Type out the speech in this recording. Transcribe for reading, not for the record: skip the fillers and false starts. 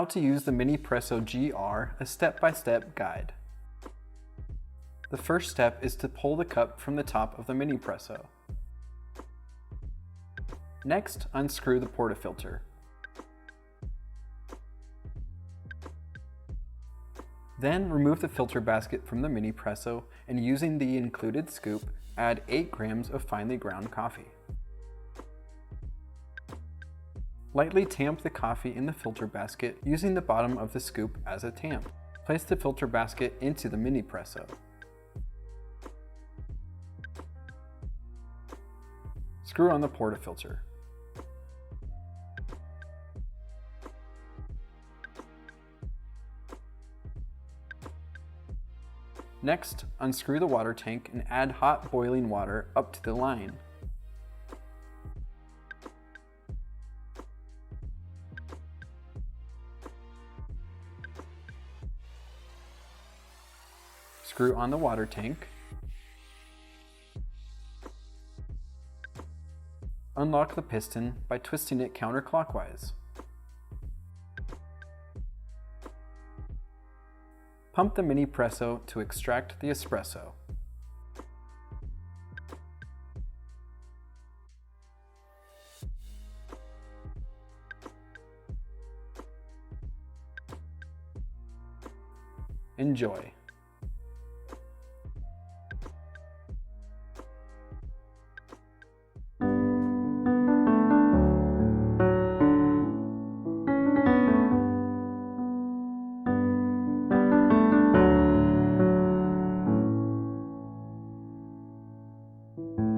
How to use the Minipresso GR, a step-by-step guide. The first step is to pull the cup from the top of the Minipresso. Next, unscrew the portafilter. Then remove the filter basket from the Minipresso and using the included scoop, add 8 grams of finely ground coffee. Lightly tamp the coffee in the filter basket using the bottom of the scoop as a tamp. Place the filter basket into the Minipresso. Screw on the portafilter. Next, unscrew the water tank and add hot boiling water up to the line. Screw on the water tank. Unlock the piston by twisting it counterclockwise. Pump the Minipresso to extract the espresso. Enjoy. Thank you.